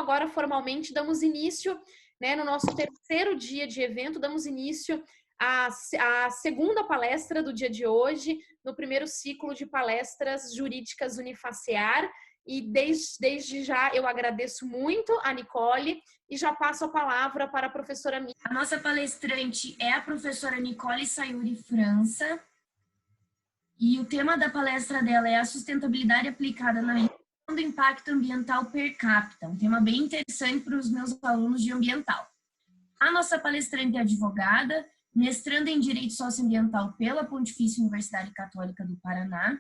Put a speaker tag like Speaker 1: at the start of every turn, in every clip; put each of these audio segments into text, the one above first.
Speaker 1: agora formalmente damos início, né, no nosso terceiro dia de evento, damos início à segunda palestra do dia de hoje, no primeiro ciclo de palestras jurídicas Unifacear. E desde já eu agradeço muito a Nicole e já passo a palavra para a professora Miriam.
Speaker 2: A nossa palestrante é a professora Nicole Sayuri França e o tema da palestra dela é a sustentabilidade aplicada na redução do impacto ambiental per capita, um tema bem interessante para os meus alunos de ambiental. A nossa palestrante é advogada, mestranda em Direito Socioambiental pela Pontifícia Universidade Católica do Paraná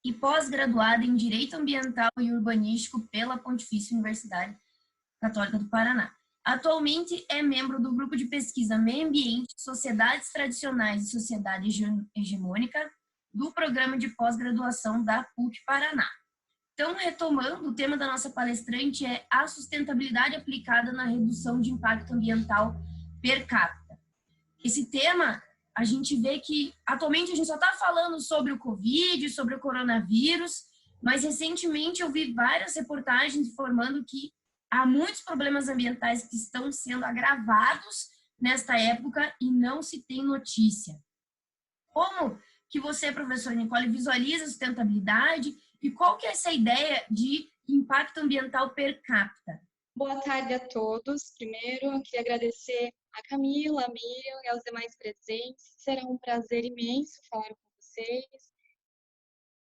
Speaker 2: e pós-graduada em Direito Ambiental e Urbanístico pela Pontifícia Universidade Católica do Paraná. Atualmente é membro do grupo de pesquisa Meio Ambiente, Sociedades Tradicionais e Sociedade Hegemônica do programa de pós-graduação da PUC Paraná. Então, retomando, o tema da nossa palestrante é a sustentabilidade aplicada na redução de impacto ambiental per capita. Esse tema, a gente vê que atualmente a gente só está falando sobre o Covid, sobre o coronavírus, mas recentemente eu vi várias reportagens informando que há muitos problemas ambientais que estão sendo agravados nesta época e não se tem notícia. Como que você, professora Nicole, visualiza a sustentabilidade e qual que é essa ideia de impacto ambiental per capita?
Speaker 3: Boa tarde a todos. Primeiro, eu queria agradecer a Camila, a Miriam e aos demais presentes. Será um prazer imenso falar com vocês.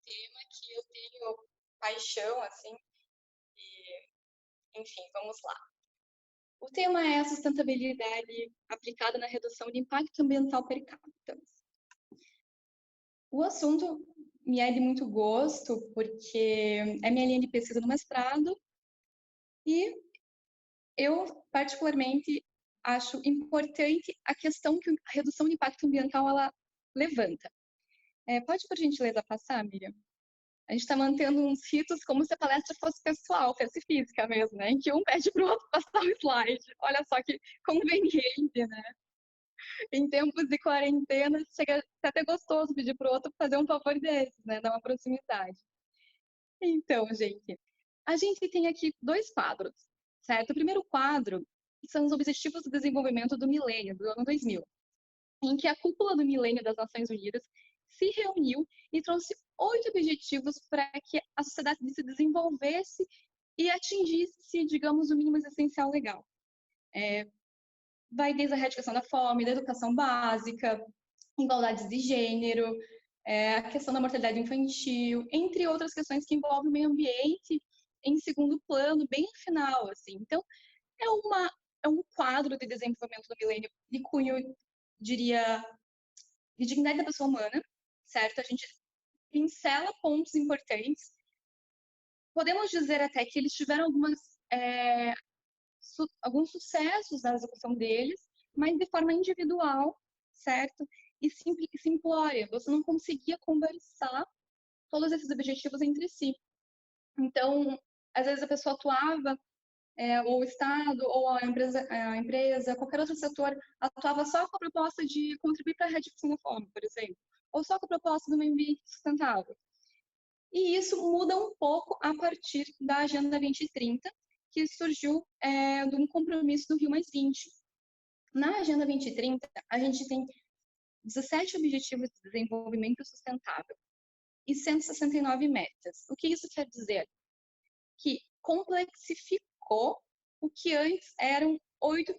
Speaker 3: Tema que eu tenho paixão, assim, e, enfim, vamos lá. O tema é a sustentabilidade aplicada na redução de impacto ambiental per capita. O assunto me é de muito gosto, porque é minha linha de pesquisa no mestrado, e eu, particularmente, acho importante a questão que a redução de impacto ambiental ela levanta. Pode, por gentileza, passar, Miriam? A gente está mantendo uns ritos como se a palestra fosse pessoal, fosse física mesmo, né? Em que um pede para o outro passar o slide. Olha só que conveniente, né? Em tempos de quarentena, chega até gostoso pedir para o outro fazer um favor desses, né? Dar uma proximidade. Então, gente, a gente tem aqui dois quadros, certo? O primeiro quadro são os Objetivos de Desenvolvimento do Milênio, do ano 2000, em que a Cúpula do Milênio das Nações Unidas se reuniu e trouxe 8 objetivos para que a sociedade se desenvolvesse e atingisse, digamos, o mínimo essencial legal. Vai desde a erradicação da fome, da educação básica, igualdades de gênero, a questão da mortalidade infantil, entre outras questões que envolvem o meio ambiente em segundo plano, bem no final, assim. Então, é um quadro de desenvolvimento do milênio de cunho, diria, de dignidade da pessoa humana, certo? A gente pincela pontos importantes. Podemos dizer até que eles tiveram alguns sucessos na execução deles, mas de forma individual, certo? E simplória. Você não conseguia conversar todos esses objetivos entre si. Então, às vezes a pessoa atuava, ou o Estado, ou a empresa, qualquer outro setor, atuava só com a proposta de contribuir para a erradicação da fome, por exemplo, ou só com a proposta do meio ambiente sustentável. E isso muda um pouco a partir da Agenda 2030, que surgiu de um compromisso do Rio+20. Na Agenda 2030, a gente tem 17 Objetivos de Desenvolvimento Sustentável e 169 metas. O que isso quer dizer? Que complexificou o que antes eram 8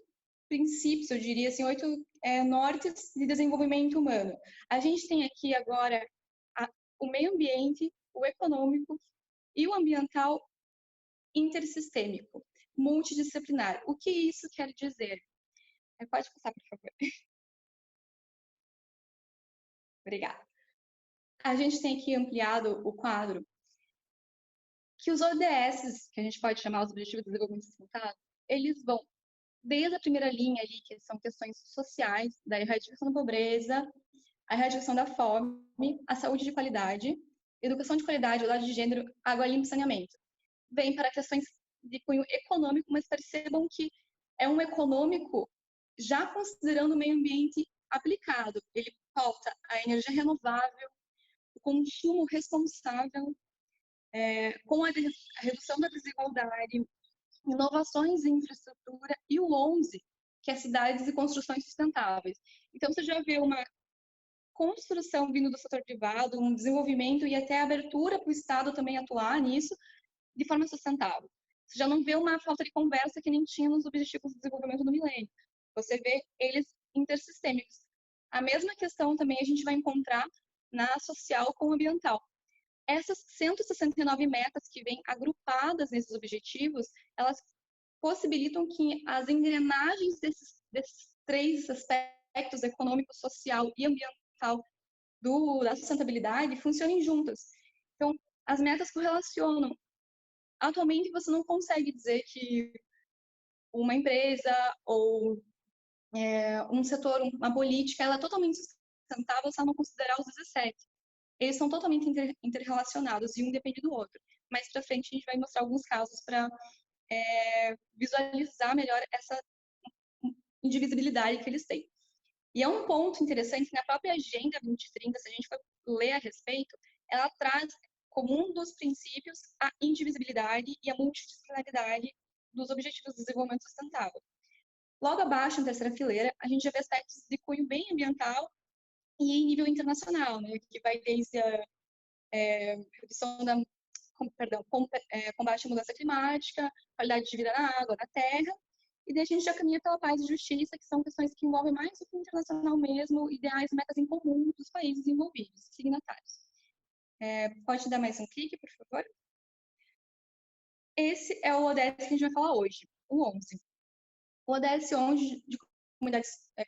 Speaker 3: princípios, eu diria assim, 8 nortes de desenvolvimento humano. A gente tem aqui agora o meio ambiente, o econômico e o ambiental intersistêmico, multidisciplinar. O que isso quer dizer? Pode passar, por favor. Obrigada. A gente tem aqui ampliado o quadro que os ODS, que a gente pode chamar os Objetivos de Desenvolvimento Sustentável, eles vão desde a primeira linha ali, que são questões sociais, da erradicação da pobreza, a erradicação da fome, a saúde de qualidade, educação de qualidade, igualdade de gênero, água limpa e saneamento. Vem para questões de cunho econômico, mas percebam que é um econômico já considerando o meio ambiente aplicado. Ele pauta a energia renovável, o consumo responsável, com a redução da desigualdade, inovações em infraestrutura, e o 11, que é cidades e construções sustentáveis. Então, você já vê uma construção vindo do setor privado, um desenvolvimento e até abertura para o Estado também atuar nisso de forma sustentável. Você já não vê uma falta de conversa que nem tinha nos Objetivos de Desenvolvimento do Milênio. Você vê eles intersistêmicos. A mesma questão também a gente vai encontrar na social com ambiental. Essas 169 metas que vêm agrupadas nesses objetivos, elas possibilitam que as engrenagens desses 3 aspectos, econômico, social e ambiental, da sustentabilidade, funcionem juntas. Então, as metas correlacionam. Atualmente, você não consegue dizer que uma empresa ou um setor, uma política, ela é totalmente sustentável se ela não considerar os 17. Eles são totalmente interrelacionados e um depende do outro. Mais para frente, a gente vai mostrar alguns casos para visualizar melhor essa indivisibilidade que eles têm. E é um ponto interessante que na própria Agenda 2030, se a gente for ler a respeito, ela traz como um dos princípios a indivisibilidade e a multidisciplinaridade dos Objetivos de Desenvolvimento Sustentável. Logo abaixo, na terceira fileira, a gente já vê aspectos de cunho bem ambiental e em nível internacional, né, que vai desde a redução da, combate à mudança climática, qualidade de vida na água, na terra, e daí a gente já caminha pela paz e justiça, que são questões que envolvem mais o internacional mesmo, ideais e metas em comum dos países envolvidos, signatários. Pode dar mais um clique, por favor? Esse é o ODS que a gente vai falar hoje, o 11. O ODS 11 de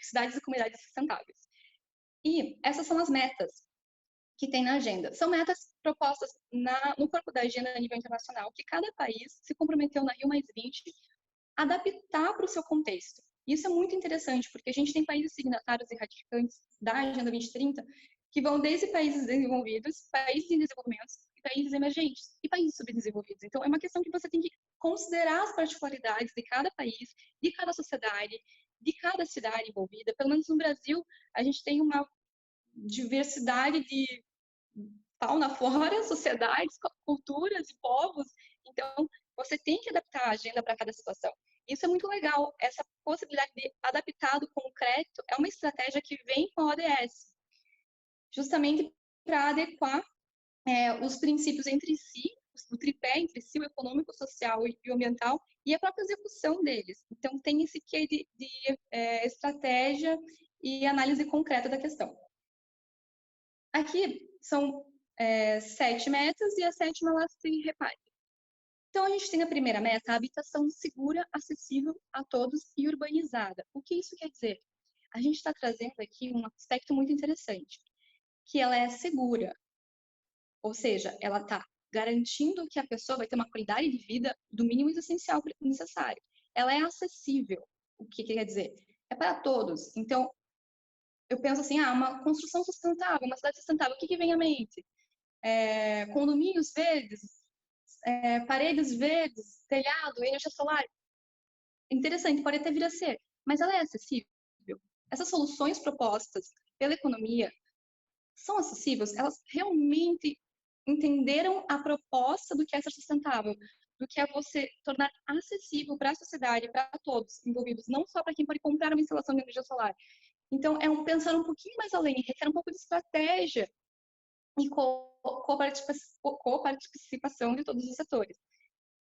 Speaker 3: cidades e comunidades sustentáveis. E essas são as metas que tem na agenda. São metas propostas no corpo da agenda a nível internacional, que cada país se comprometeu na Rio+20 a adaptar para o seu contexto. Isso é muito interessante, porque a gente tem países signatários e ratificantes da Agenda 2030 que vão desde países desenvolvidos, países em desenvolvimento, países emergentes e países subdesenvolvidos. Então, é uma questão que você tem que considerar as particularidades de cada país, de cada sociedade, de cada cidade envolvida. Pelo menos no Brasil, a gente tem uma diversidade de fauna, flora, sociedades, culturas e povos. Então, você tem que adaptar a agenda para cada situação. Isso é muito legal. Essa possibilidade de adaptar do concreto é uma estratégia que vem com a ODS, justamente para adequar os princípios entre si, o tripé entre si, o econômico, o social e o ambiental, e a própria execução deles. Então, tem esse quê de estratégia e análise concreta da questão. Aqui são 7 metas e a 7ª ela se repare. Então, a gente tem a primeira meta, a habitação segura, acessível a todos e urbanizada. O que isso quer dizer? A gente está trazendo aqui um aspecto muito interessante, que ela é segura, ou seja, ela está garantindo que a pessoa vai ter uma qualidade de vida do mínimo essencial necessário. Ela é acessível. O que quer dizer? É para todos. Então, eu penso assim, uma construção sustentável, uma cidade sustentável, o que vem à mente? Condomínios verdes, paredes verdes, telhado, energia solar. Interessante, pode até vir a ser, mas ela é acessível. Essas soluções propostas pela economia são acessíveis? Elas realmente entenderam a proposta do que é ser sustentável, do que é você tornar acessível para a sociedade, para todos envolvidos, não só para quem pode comprar uma instalação de energia solar. Então, pensar um pouquinho mais além, requer um pouco de estratégia e coparticipação de todos os setores.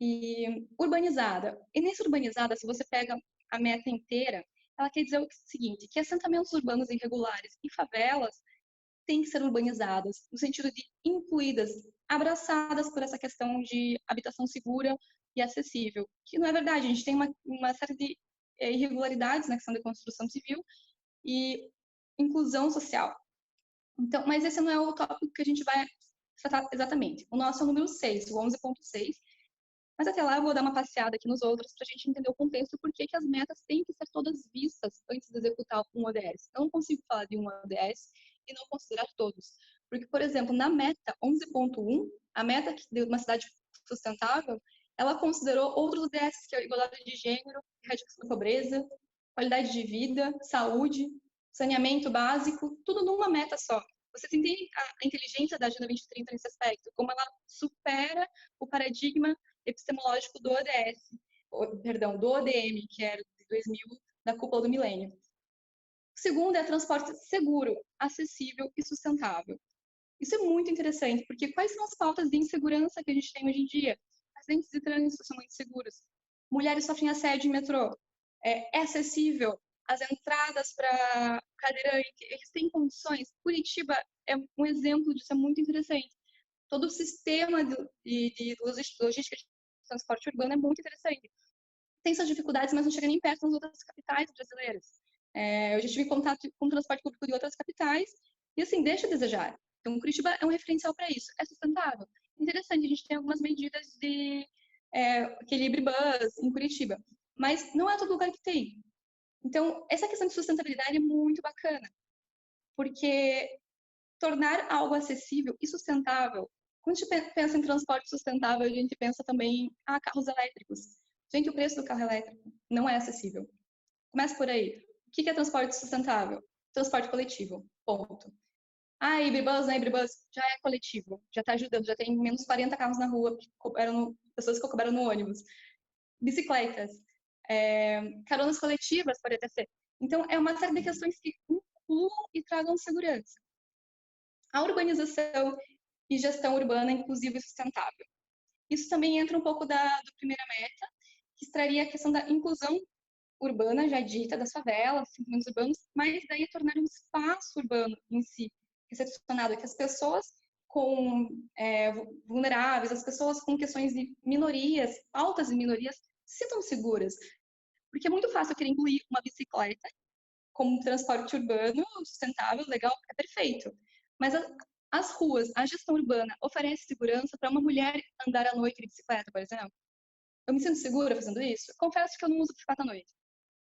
Speaker 3: E urbanizada. E nessa urbanizada, se você pega a meta inteira, ela quer dizer o seguinte, que assentamentos urbanos irregulares e favelas têm que ser urbanizadas, no sentido de incluídas, abraçadas por essa questão de habitação segura e acessível, que não é verdade, a gente tem uma série de irregularidades na questão da construção civil e inclusão social. Então, mas esse não é o tópico que a gente vai tratar exatamente. O nosso é o número 6, o 11.6, mas até lá eu vou dar uma passeada aqui nos outros para a gente entender o contexto, por que as metas têm que ser todas vistas antes de executar um ODS. Eu não consigo falar de um ODS e não considerar todos. Porque, por exemplo, na meta 11.1, a meta de uma cidade sustentável, ela considerou outros ODS, que é a igualdade de gênero, erradicação da pobreza, qualidade de vida, saúde, saneamento básico, tudo numa meta só. Vocês entendem a inteligência da Agenda 2030 nesse aspecto, como ela supera o paradigma epistemológico do ODS. do ODM, que era de 2000, da Cúpula do Milênio. O segundo é transporte seguro, acessível e sustentável. Isso é muito interessante, porque quais são as pautas de insegurança que a gente tem hoje em dia? Acidentes de trânsito são muito seguros. Mulheres sofrem assédio em metrô. É acessível. As entradas para cadeirante, eles têm condições. Curitiba é um exemplo disso, é muito interessante. Todo o sistema de logística de transporte urbano é muito interessante. Tem suas dificuldades, mas não chega nem perto das outras capitais brasileiras. Eu já tive contato com o transporte público de outras capitais e, assim, deixa a desejar. Então, Curitiba é um referencial para isso. É sustentável. Interessante, a gente tem algumas medidas de aquele bus em Curitiba, mas não é todo lugar que tem. Então, essa questão de sustentabilidade é muito bacana, porque tornar algo acessível e sustentável. Quando a gente pensa em transporte sustentável, a gente pensa também em carros elétricos. Gente, o preço do carro elétrico não é acessível. Começa por aí. O que é transporte sustentável? Transporte coletivo. Ponto. Ibribus, né? Ibribus já é coletivo, já está ajudando, já tem menos 40 carros na rua, pessoas que couberam no ônibus. Bicicletas, caronas coletivas, pode até ser. Então, é uma série de questões que incluam e tragam segurança. A urbanização e gestão urbana inclusiva e sustentável. Isso também entra um pouco da primeira meta, que estaria a questão da inclusão urbana, já dita, das favelas, centros urbanos, mas daí tornar um espaço urbano em si recepcionado, que as pessoas vulneráveis, as pessoas com questões de minorias, pautas de minorias, se sintam seguras. Porque é muito fácil eu querer incluir uma bicicleta como um transporte urbano, sustentável, legal, é perfeito. Mas as ruas, a gestão urbana oferece segurança para uma mulher andar à noite de bicicleta, por exemplo? Eu me sinto segura fazendo isso? Confesso que eu não uso bicicleta à noite.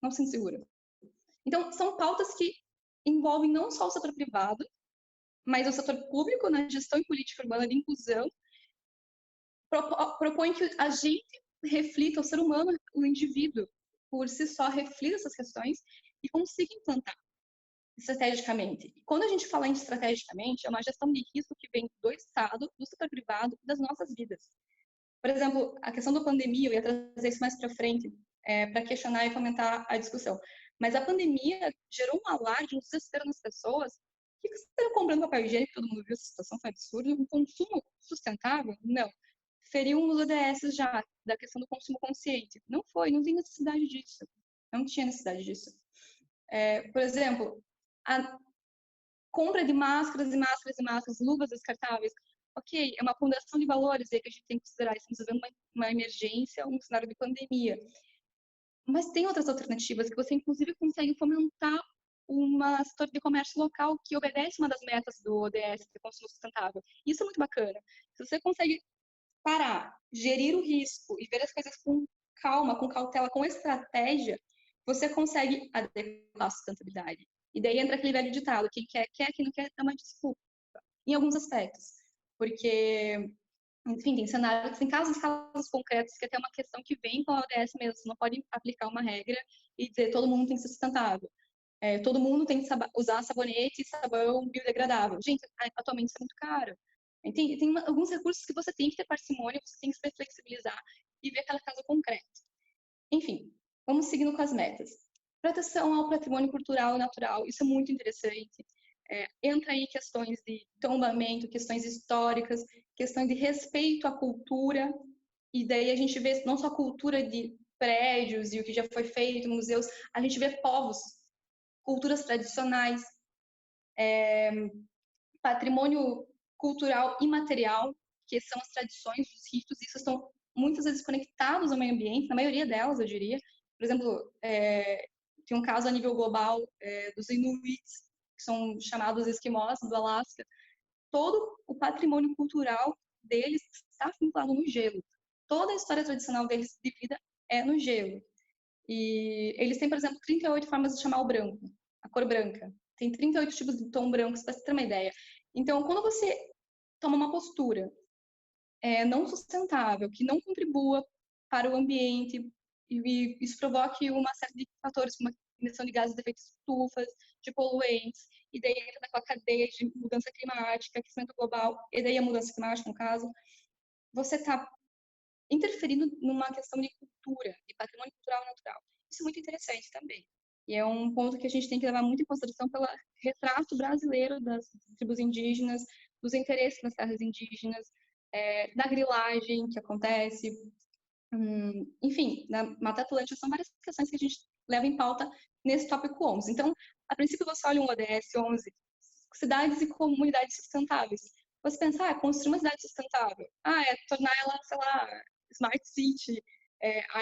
Speaker 3: Não me sinto segura. Então, são pautas que envolvem não só o setor privado, mas o setor público na gestão e política urbana de inclusão, propõe que a gente reflita, o ser humano, o indivíduo, por si só, reflita essas questões e consiga implantar estrategicamente. E quando a gente fala em estrategicamente, é uma gestão de risco que vem do Estado, do setor privado e das nossas vidas. Por exemplo, a questão da pandemia, eu ia trazer isso mais para frente, para questionar e fomentar a discussão. Mas a pandemia gerou um alarde, um desespero nas pessoas. O que você está comprando papel higiênico? Todo mundo viu essa situação, foi absurdo. Um consumo sustentável? Não. Feriu os ODS já, da questão do consumo consciente. Não foi, não tem necessidade disso. Não tinha necessidade disso. Por exemplo, a compra de máscaras e máscaras e máscaras, luvas descartáveis. Ok, é uma fundação de valores aí que a gente tem que considerar. Estamos vivendo uma emergência, um cenário de pandemia. Mas tem outras alternativas que você, inclusive, consegue fomentar uma setor de comércio local que obedece uma das metas do ODS, de consumo sustentável. Isso é muito bacana. Se você consegue parar, gerir o risco e ver as coisas com calma, com cautela, com estratégia, você consegue adequar a sustentabilidade. E daí entra aquele velho ditado, quem quer, quem não quer, dá uma desculpa. Em alguns aspectos. Porque, enfim, tem casos concretos que até uma questão que vem com a ODS mesmo. Você não pode aplicar uma regra e dizer todo mundo tem que ser sustentável. Todo mundo tem que usar sabonete e sabão biodegradável. Gente, atualmente isso é muito caro. Tem alguns recursos que você tem que ter parcimônia, você tem que se flexibilizar e ver cada caso concreto. Enfim, vamos seguindo com as metas. Proteção ao patrimônio cultural e natural, isso é muito interessante. Entra aí questões de tombamento, questões históricas, questões de respeito à cultura, e daí a gente vê não só a cultura de prédios e o que já foi feito, museus, a gente vê povos, culturas tradicionais, patrimônio cultural imaterial, que são as tradições, os ritos, isso estão muitas vezes conectados ao meio ambiente, na maioria delas, eu diria. Por exemplo, tem um caso a nível global dos Inuits, que são chamados esquimós do Alasca. Todo o patrimônio cultural deles está vinculado no gelo. Toda a história tradicional deles de vida é no gelo. E eles têm, por exemplo, 38 formas de chamar o branco, a cor branca. Tem 38 tipos de tom branco, para você ter uma ideia. Então, quando você toma uma postura não sustentável, que não contribua para o ambiente, e isso provoque uma série de fatores, como a emissão de gases de efeito estufa, de poluentes, e daí entra naquela cadeia de mudança climática, aquecimento global, e daí a mudança climática, no caso, você está interferindo numa questão de cultura, de patrimônio cultural natural. Isso é muito interessante também. E é um ponto que a gente tem que levar muito em consideração pelo retrato brasileiro das tribos indígenas, dos interesses nas terras indígenas, da grilagem que acontece, enfim, na Mata Atlântica. São várias questões que a gente leva em pauta nesse tópico 11. Então, a princípio, você olha um ODS 11, cidades e comunidades sustentáveis. Você pensa, construir uma cidade sustentável. Tornar ela, sei lá, smart city,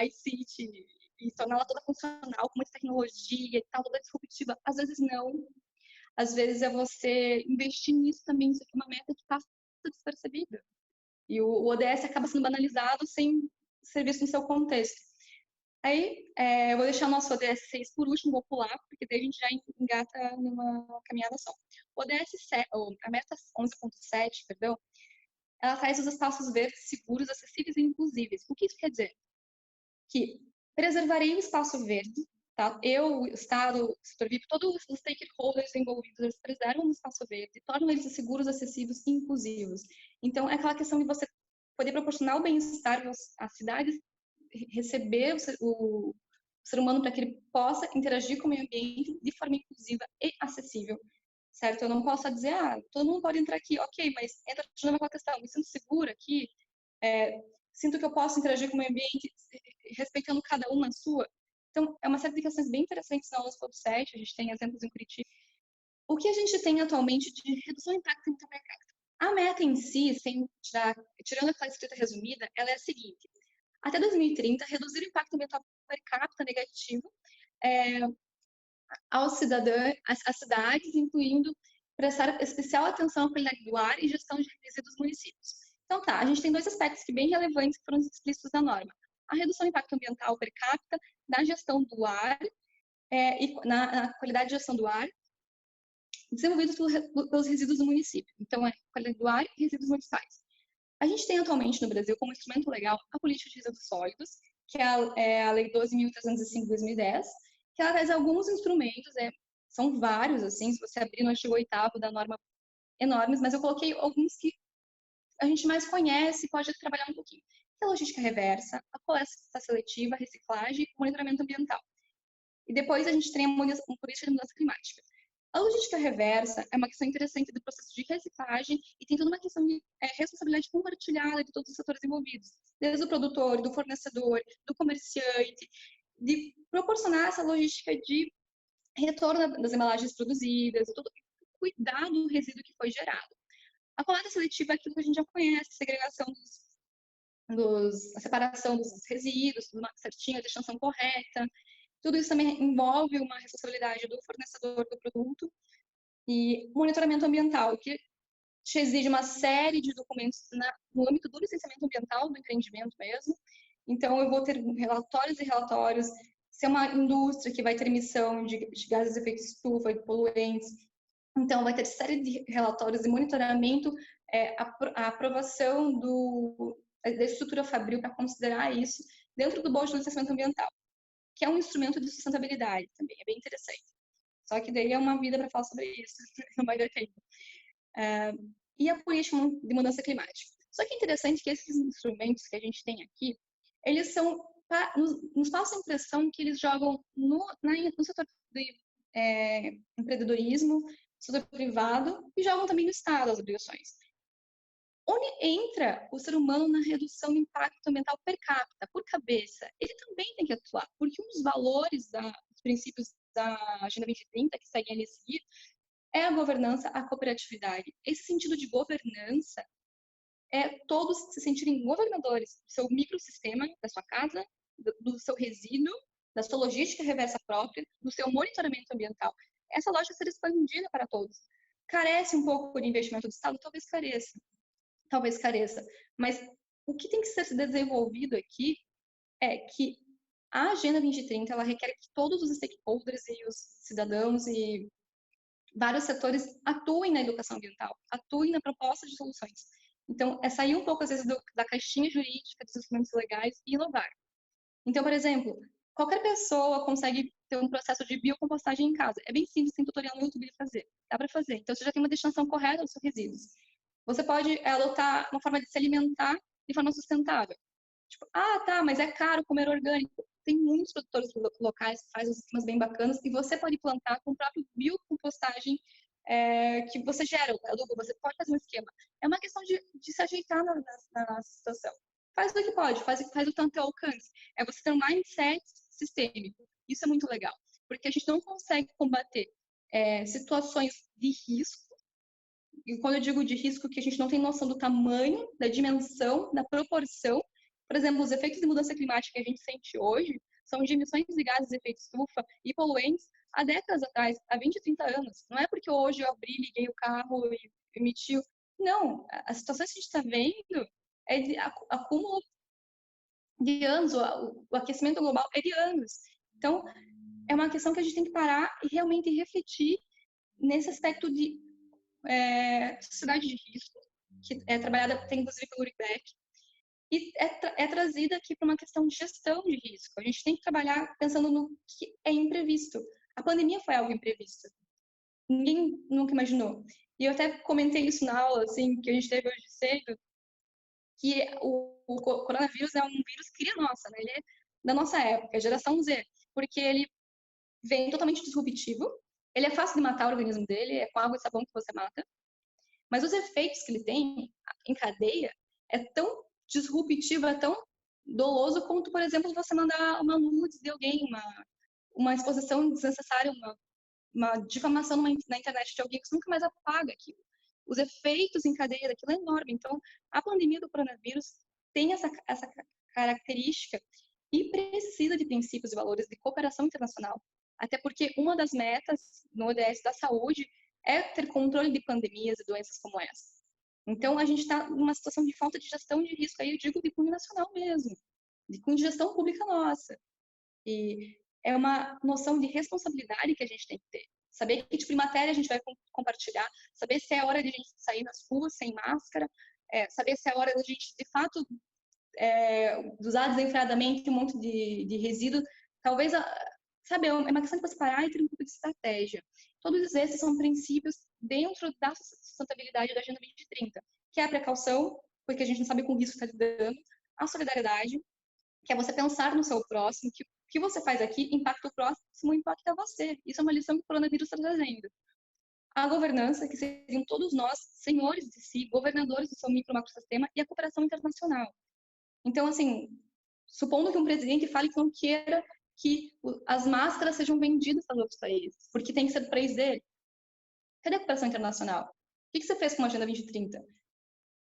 Speaker 3: iCity, e tornar ela toda funcional, com muita tecnologia e tal, toda disruptiva. Às vezes não. Às vezes é você investir nisso também, isso aqui é uma meta que passa despercebida. E o ODS acaba sendo banalizado sem ser visto no seu contexto. Aí, eu vou deixar o nosso ODS 6 por último, vou pular, porque daí a gente já engata numa caminhada só. O ODS 7, a meta 11.7, perdão, ela traz os espaços verdes seguros, acessíveis e inclusíveis. O que isso quer dizer? Que preservarei o espaço verde, tá? Eu, o Estado, o setor VIP, todos os stakeholders envolvidos, eles preservam o espaço verde, tornam eles seguros, acessíveis e inclusivos. Então, é aquela questão de você poder proporcionar o bem-estar às cidades, receber o ser humano para que ele possa interagir com o meio ambiente de forma inclusiva e acessível, certo? Eu não posso dizer, todo mundo pode entrar aqui, ok, mas entra de novo aquela questão, me sinto segura aqui, sinto que eu posso interagir com o meio ambiente respeitando cada um na sua. Então, é uma série de questões bem interessantes na 11.7, a gente tem exemplos em Curitiba. O que a gente tem atualmente de redução do impacto ambiental per capita? A meta em si, tirando aquela escrita resumida, ela é a seguinte: até 2030, reduzir o impacto ambiental per capita negativo aos cidadãos, às cidades, incluindo prestar especial atenção à qualidade do ar e gestão de resíduos dos municípios. Então, a gente tem dois aspectos bem relevantes que foram explícitos na norma: a redução do impacto ambiental per capita, na gestão do ar e na qualidade de gestão do ar, desenvolvidos pelos resíduos do município. Então, qualidade do ar e resíduos municipais. A gente tem atualmente no Brasil como instrumento legal a política de resíduos sólidos, que é a Lei 12.305 de 2010, que ela traz alguns instrumentos, são vários, assim, se você abrir no artigo 8º da norma, enormes, mas eu coloquei alguns que a gente mais conhece e pode trabalhar um pouquinho. Que é a logística reversa, a coleta seletiva, a reciclagem e o monitoramento ambiental. E depois a gente tem a política de mudança climática. A logística reversa é uma questão interessante do processo de reciclagem e tem toda uma questão de responsabilidade compartilhada de todos os setores envolvidos, desde o produtor, do fornecedor, do comerciante, de proporcionar essa logística de retorno das embalagens produzidas, cuidar do resíduo que foi gerado. A coleta seletiva é aquilo que a gente já conhece, a segregação a separação dos resíduos, tudo certinho, a destinação correta. Tudo isso também envolve uma responsabilidade do fornecedor do produto e monitoramento ambiental, que te exige uma série de documentos no âmbito do licenciamento ambiental, do empreendimento mesmo. Então, eu vou ter relatórios e relatórios. Se é uma indústria que vai ter emissão de gases de efeito estufa e poluentes, então vai ter série de relatórios e monitoramento, a aprovação da estrutura fabril para considerar isso dentro do bojo do licenciamento ambiental, que é um instrumento de sustentabilidade também, é bem interessante. Só que daí é uma vida para falar sobre isso, não vai dar tempo. E a política de mudança climática. Só que é interessante que esses instrumentos que a gente tem aqui, eles nos passam a impressão que eles jogam no setor de empreendedorismo, no setor privado, e jogam também no Estado as obrigações. Onde entra o ser humano na redução do impacto ambiental per capita, por cabeça? Ele também tem que atuar, porque um dos valores, dos princípios da Agenda 2030, que seguem ali a seguir, é a governança, a cooperatividade. Esse sentido de governança é todos se sentirem governadores do seu microsistema, da sua casa, do seu resíduo, da sua logística reversa própria, do seu monitoramento ambiental. Essa lógica ser expandida para todos. Carece um pouco de investimento do Estado? Talvez careça, mas o que tem que ser desenvolvido aqui é que a Agenda 2030 ela requer que todos os stakeholders e os cidadãos e vários setores atuem na educação ambiental, atuem na proposta de soluções. Então, é sair um pouco, às vezes, da caixinha jurídica, dos instrumentos legais e inovar. Então, por exemplo, qualquer pessoa consegue ter um processo de biocompostagem em casa. É bem simples, tem tutorial no YouTube de fazer. Dá para fazer. Então, você já tem uma destinação correta dos seus resíduos. Você pode adotar uma forma de se alimentar de forma sustentável. Tipo, tá, mas é caro comer orgânico. Tem muitos produtores locais que fazem sistemas bem bacanas e você pode plantar com o próprio biocompostagem que você gera, o adubo, você pode fazer um esquema. É uma questão de se ajeitar na situação. Faz o que pode, faz o tanto ao alcance. É você ter um mindset sistêmico. Isso é muito legal, porque a gente não consegue combater situações de risco. E quando eu digo de risco, que a gente não tem noção do tamanho, da dimensão, da proporção. Por exemplo, os efeitos de mudança climática que a gente sente hoje são de emissões de gases de efeito estufa e poluentes há décadas atrás, há 20, 30 anos. Não é porque hoje eu abri, liguei o carro e emitiu. Não, a situação que a gente está vendo é de acúmulo de anos, o aquecimento global é de anos. Então, é uma questão que a gente tem que parar e realmente refletir nesse aspecto de sociedade de risco, que é trabalhada, tem inclusive pelo URIBEC, e é trazida aqui para uma questão de gestão de risco. A gente tem que trabalhar pensando no que é imprevisto. A pandemia foi algo imprevisto. Ninguém nunca imaginou. E eu até comentei isso na aula, assim, que a gente teve hoje cedo, que o coronavírus é um vírus cria nossa, né? Ele é da nossa época, geração Z, porque ele vem totalmente disruptivo, ele é fácil de matar o organismo dele, é com água e sabão que você mata, mas os efeitos que ele tem em cadeia é tão disruptivo, é tão doloso quanto, por exemplo, você mandar uma nude de alguém, uma exposição desnecessária, uma difamação na internet de alguém que você nunca mais apaga aquilo. Os efeitos em cadeia daquilo é enorme. Então, a pandemia do coronavírus tem essa característica e precisa de princípios e valores de cooperação internacional. Até porque uma das metas no ODS da saúde é ter controle de pandemias e doenças como essa. Então, a gente está numa situação de falta de gestão de risco, aí eu digo de cunho nacional mesmo, de cunho de gestão pública nossa. E é uma noção de responsabilidade que a gente tem que ter. Saber que tipo de matéria a gente vai compartilhar, saber se é hora de a gente sair nas ruas sem máscara, saber se é hora da gente, de fato, usar desenfreadamente um monte de resíduo. Talvez, sabe, é uma questão de você parar e ter um pouco de estratégia. Todos esses são princípios dentro da sustentabilidade da Agenda 2030, que é a precaução, porque a gente não sabe com o risco que está lidando, a solidariedade, que é você pensar no seu próximo, que o que você faz aqui impacta o próximo, impacta você. Isso é uma lição que o coronavírus está trazendo. A governança, que seriam todos nós, senhores de si, governadores do seu micro macrosistema, e a cooperação internacional. Então, assim, supondo que um presidente fale que não queira que as máscaras sejam vendidas para outros países, porque tem que ser do país dele. Cadê a cooperação internacional? O que você fez com a Agenda 2030?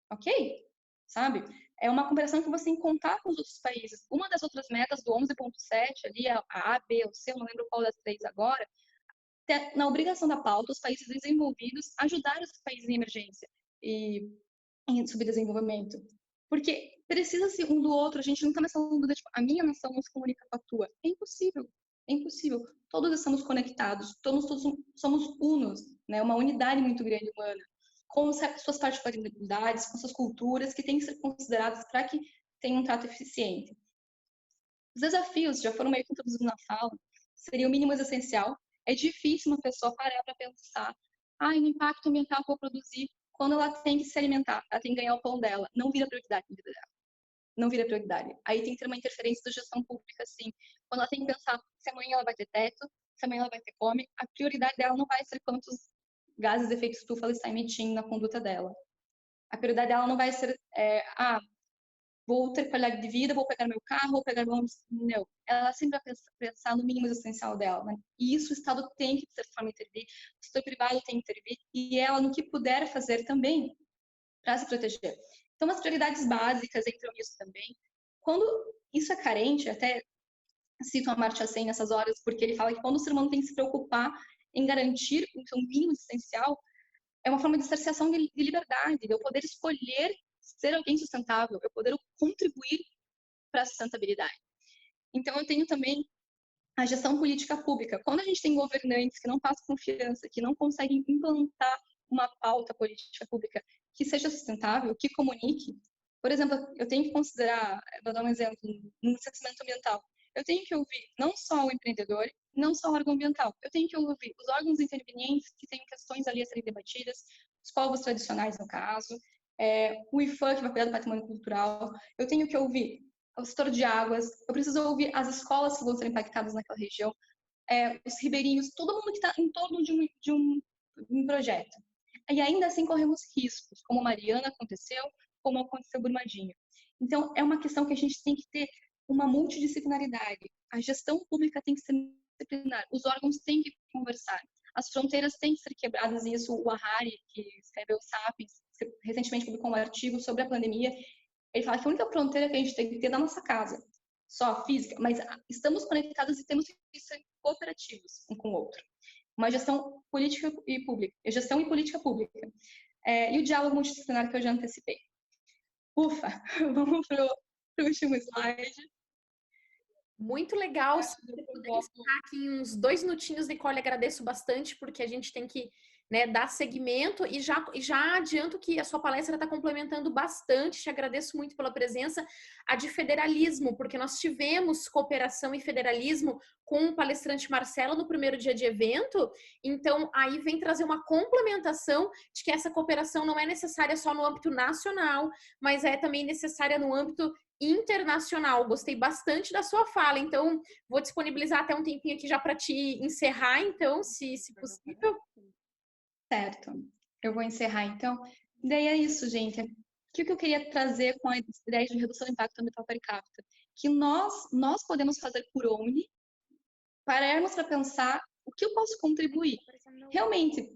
Speaker 3: Ok? Sabe? É uma cooperação que você tem que contar com os outros países. Uma das outras metas do 11.7, ali, a A, B ou C, eu não lembro qual das três agora, na obrigação da pauta, os países desenvolvidos ajudarem os países em emergência e em subdesenvolvimento. Porque precisa-se um do outro, a gente não está mais falando de, tipo, a minha nação não se comunica com a tua. É impossível, é impossível. Todos estamos conectados, todos somos unos, né? Uma unidade muito grande humana, com suas particularidades, com suas culturas, que têm que ser consideradas para que tenha um trato eficiente. Os desafios, já foram meio que introduzidos na fala, seria o mínimo essencial. É difícil uma pessoa parar para pensar, o impacto ambiental que eu vou produzir, quando ela tem que se alimentar, ela tem que ganhar o pão dela, não vira prioridade na vida dela. Não vira prioridade. Aí tem que ter uma interferência da gestão pública, assim. Quando ela tem que pensar se amanhã ela vai ter teto, se amanhã ela vai ter fome, a prioridade dela não vai ser quantos gases de efeito estufa ela está emitindo na conduta dela. A prioridade dela não vai ser, vou ter qualidade de vida, vou pegar meu carro, vou pegar meu ônibus. Não. Ela sempre vai pensar no mínimo essencial dela. Né? E isso o Estado tem que, de certa forma, intervir, o setor privado tem que intervir, e ela no que puder fazer também para se proteger. Então, as prioridades básicas entram nisso também. Quando isso é carente, até cito a Amartya Sen nessas horas, porque ele fala que quando o ser humano tem que se preocupar em garantir o seu mínimo essencial, é uma forma de cerceação de liberdade, de eu poder escolher ser alguém sustentável, eu poder contribuir para a sustentabilidade. Então, eu tenho também a gestão política pública. Quando a gente tem governantes que não passam confiança, que não conseguem implantar uma pauta política pública que seja sustentável, que comunique. Por exemplo, eu tenho que considerar, vou dar um exemplo, no licenciamento ambiental, eu tenho que ouvir não só o empreendedor, não só o órgão ambiental, eu tenho que ouvir os órgãos intervenientes que têm questões ali a serem debatidas, os povos tradicionais, no caso, o IFAM, que vai cuidar do patrimônio cultural, eu tenho que ouvir o setor de águas, eu preciso ouvir as escolas que vão ser impactadas naquela região, os ribeirinhos, todo mundo que está em torno de um projeto. E ainda assim corremos riscos, como Mariana aconteceu, como aconteceu Brumadinho. Então, é uma questão que a gente tem que ter uma multidisciplinaridade. A gestão pública tem que ser multidisciplinar, os órgãos têm que conversar, as fronteiras têm que ser quebradas, e isso o Harari, que escreveu Sapiens, recentemente publicou um artigo sobre a pandemia, ele fala que a única fronteira que a gente tem que ter é na nossa casa, só física, mas estamos conectados e temos que ser cooperativos um com o outro. Uma gestão política e pública, gestão e política pública. E o diálogo multidisciplinar que eu já antecipei. Ufa, vamos para o último slide.
Speaker 1: Muito legal. Se você puder encerrar aqui em uns 2 minutinhos, Nicole, agradeço bastante, porque a gente tem que, né, dar seguimento, e já adianto que a sua palestra está complementando bastante, te agradeço muito pela presença, a de federalismo, porque nós tivemos cooperação e federalismo com o palestrante Marcelo no primeiro dia de evento, então aí vem trazer uma complementação de que essa cooperação não é necessária só no âmbito nacional, mas é também necessária no âmbito internacional. Gostei bastante da sua fala, então vou disponibilizar até um tempinho aqui já para te encerrar, então, se possível.
Speaker 3: Certo, eu vou encerrar então. Daí é isso, gente. O que eu queria trazer com a ideia de redução do impacto ambiental per capita? Que nós podemos fazer por onde, pararmos para pensar o que eu posso contribuir. Realmente,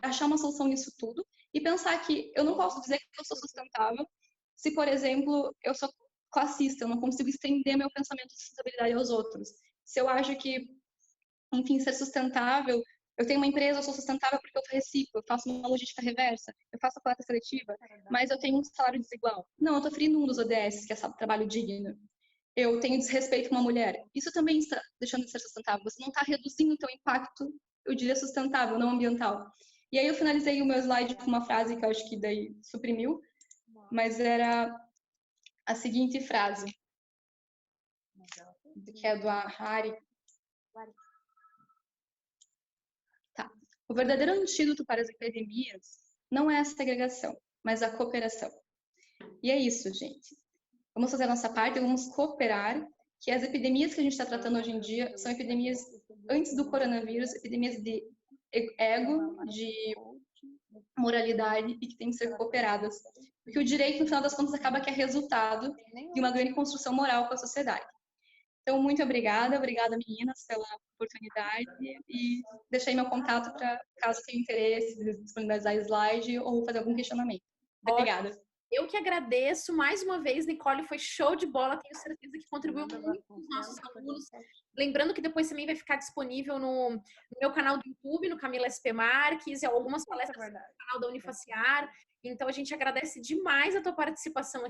Speaker 3: achar uma solução nisso tudo e pensar que eu não posso dizer que eu sou sustentável se, por exemplo, eu sou classista, eu não consigo estender meu pensamento de sustentabilidade aos outros. Se eu acho que, enfim, ser sustentável, eu tenho uma empresa, eu sou sustentável porque eu reciclo, eu faço uma logística reversa, eu faço a coleta seletiva, mas eu tenho um salário desigual. Não, eu estou ferindo um dos ODS, que é trabalho digno. Eu tenho desrespeito com uma mulher. Isso também está deixando de ser sustentável. Você não está reduzindo o teu impacto, eu diria sustentável, não ambiental. E aí eu finalizei o meu slide com uma frase que eu acho que daí suprimiu, mas era a seguinte frase, que é do Harari. Tá. O verdadeiro antídoto para as epidemias não é a segregação, mas a cooperação. E é isso, gente. Vamos fazer a nossa parte, vamos cooperar, que as epidemias que a gente está tratando hoje em dia são epidemias antes do coronavírus, epidemias de ego, de moralidade, e que têm que ser cooperadas. Porque o direito, no final das contas, acaba que é resultado de uma grande construção moral com a sociedade. Então, muito obrigada meninas, pela oportunidade, e deixei meu contato para caso tenha interesse, disponibilizar slide ou fazer algum questionamento. Obrigada.
Speaker 1: Eu que agradeço mais uma vez, Nicole, foi show de bola, tenho certeza que contribuiu muito com os nossos alunos. Lembrando que depois também vai ficar disponível no meu canal do YouTube, no Camila SP Marques, e algumas palestras no canal da Unifaciar. Então, a gente agradece demais a tua participação aqui.